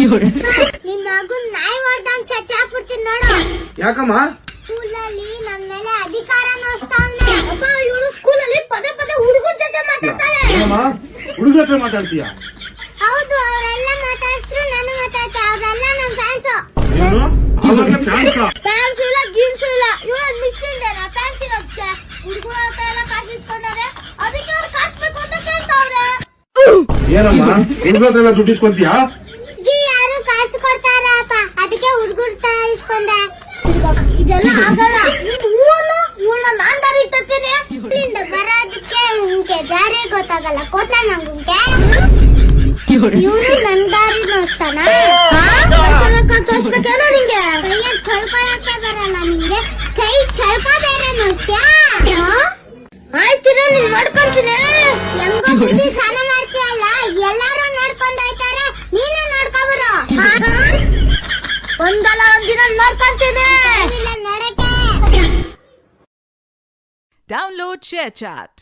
ನಿನ್ ಮಗನ್ ನಾಯಿ ಹೊಡ್ದಂಗ್ ಚಚ್ಚ ಹಾಕ್ಬಿಡ್ತೀನಿ ನೋಡು. ಯಾಕಮ್ಮ? ಸ್ಕೂಲಲ್ಲಿ ನನ್ ಮೇಲೆ ಅಧಿಕಾರ ನೋಡ್ತಾವ್ನೆ. ಅಪ್ಪ ಇವಳು ಸ್ಕೂಲಲ್ಲಿ ಪದೇ ಪದೇ ಹುಡುಗರ ಜೊತೆ ಮಾತಾಡ್ತಾಳೆ. ಹುಡುಗರ ಹತ್ರ ಮಾತಾಡ್ತೀಯ? ಹೌದು, ಅವರೆಲ್ಲ ಮಾತಾಡ್ಸ್ರು ನಾನು ಮಾತಾಡ್ತೆ. ಅವರೆಲ್ಲ ನನ್ ಫ್ಯಾನ್ಸು. ಫ್ಯಾನ್ಸ್ ಇಲ್ಲ ಗೀನ್ಸ್ ಇಲ್ಲ. ಇವಳ ಮಿಸ್ ಇಂಡಿಯಾ ಫ್ಯಾನ್ಸ್ ಇರೋದಕ್ಕೆ ಹುಡುಗರ ಹತ್ರ ಎಲ್ಲ ಕಾಸು ಇಸ್ಕೊಂಡಾರೆ. ಅದಕ್ಕೆ ಅವ್ರು ಕಾಸು ಬೇಕು ಅಂತ ಕೇಳ್ತಾವ್ರೆ. ಏನಮ್ಮ ಹುಡುಗರ ಹತ್ರ ದುಡ್ಡು ಇಸ್ಕೊಂತೀಯಾ? ಯಾರು ಕಾಸು ಕೊಡ್ತಾರಪ್ಪ, ಅದಕ್ಕೆ ಹುಡುಗರ ಹತ್ರ ಇಸ್ಕೊಂಡೆ. ಇದೆಲ್ಲ ಆಗಲ್ಲ. ಇವಳು ನಾನ್ ದಾರಿ ಇಟ್ಟಿರ್ತೀನಿ. ಇಲ್ಲಿಂದ ಬರೋದಕ್ಕೆ ನಿಮ್ಗೆ ಜಾರಿ ಗೊತ್ತಾಗಲ್ಲ. ಗೊತ್ತಾ ನಂಗೆ ಇವನು ನನ್ ದಾರಿ ನೋಡ್ತಾನ. ತೋರ್ಸ್ಬೇಕೇನೋ ನಿಂಗೆ. ಕೈಯಲ್ಲಿ ಕಳ್ಕೊಳಕ್ಕೆ ಬರಲ್ಲ ನಿಂಗೆ. ಕೈ ಚಳ್ಕ ಬೇರೆ ನೋಡ್ತ್ಯಾ? ಆಯ್ತಿರ ನೀನ್ ನೋಡ್ಕೊಂತೀನಿ. ಹೆಂಗೋ ಬುದ್ಧಿ ಸ್ನಾನ ಮಾಡ್ತೀಯಲ್ಲ, ಎಲ್ಲಾರು ನೋಡ್ಕೊಂಡ್ ಹೋಯ್ತಾರೆ. ನೀನು ನೋಡ್ಕೊಬರು. ಒಂದಲ್ಲ ಒಂದಿನ ನೋಡ್ಕೊಂತೀನಿ. ನೋಡಕ್ಕೆ Download ShareChat.